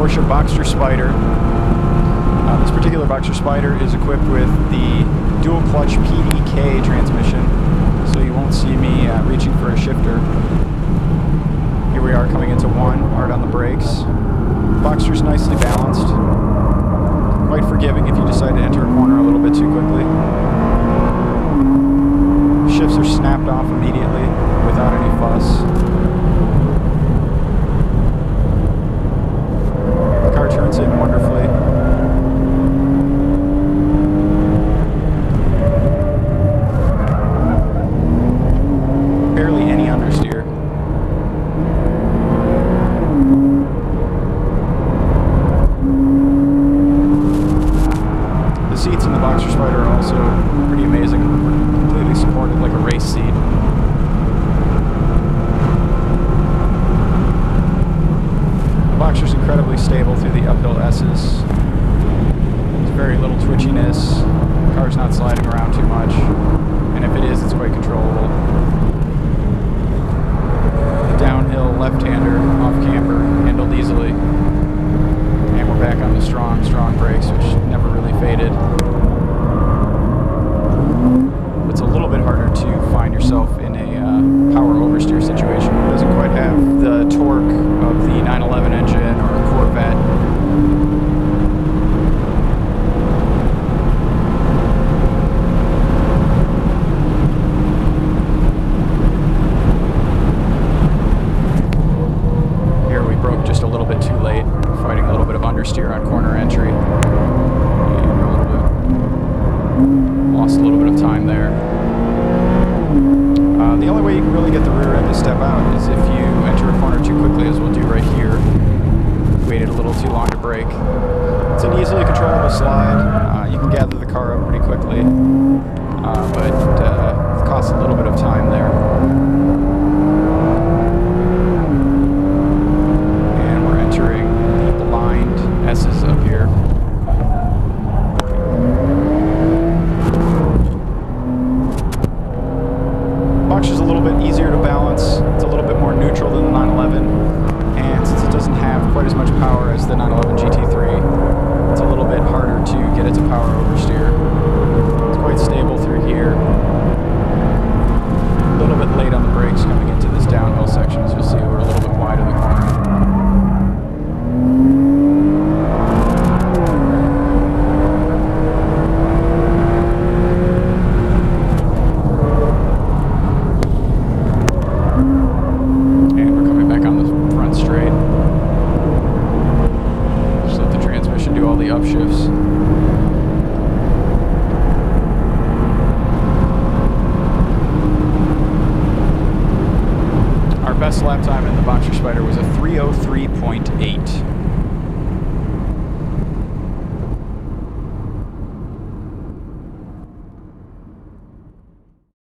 Porsche Boxster Spyder. This particular Boxster Spyder is equipped with the dual clutch PDK transmission, so you won't see me reaching for a shifter. Here we are coming into one, hard on the brakes. Boxster's nicely balanced, quite forgiving if you decide to enter a corner a little bit too quickly. Shifts are snapped off immediately without any fuss. The car turns in wonderfully. Barely any understeer. The seats in the Boxster Spyder are also pretty amazing. Completely supported like a race seat. The Boxster's incredibly stable through the uphill S's. There's very little twitchiness. The car's not sliding around too much. And if it is, it's quite controllable. Downhill left-hander off camber, handled easily. And we're back on the strong brakes, which never really faded. It's a little bit harder to find yourself in a power oversteer situation. It doesn't quite have the torque of the 911 engine or a Corvette. Just a little bit too late, fighting a little bit of understeer on corner entry, and lost a little bit of time there. The only way you can really get the rear end to step out is if you enter a corner too quickly, as we'll do right here. Waited a little too long to brake. It's an easily controllable slide. You can gather the car up pretty quickly, but it costs a little bit of time there. S's up here. Boxster's a little bit easier to balance. It's a little bit more neutral than the 911, and since it doesn't have quite as much power as the 911 GT3, it's a little bit harder to get it to power oversteer. It's quite stable through here. A little bit late on the brakes coming into this downhill section, as you'll see. We're a little bit wide in the corner. All the upshifts. Our best lap time in the Boxster Spyder was a 3:03.8.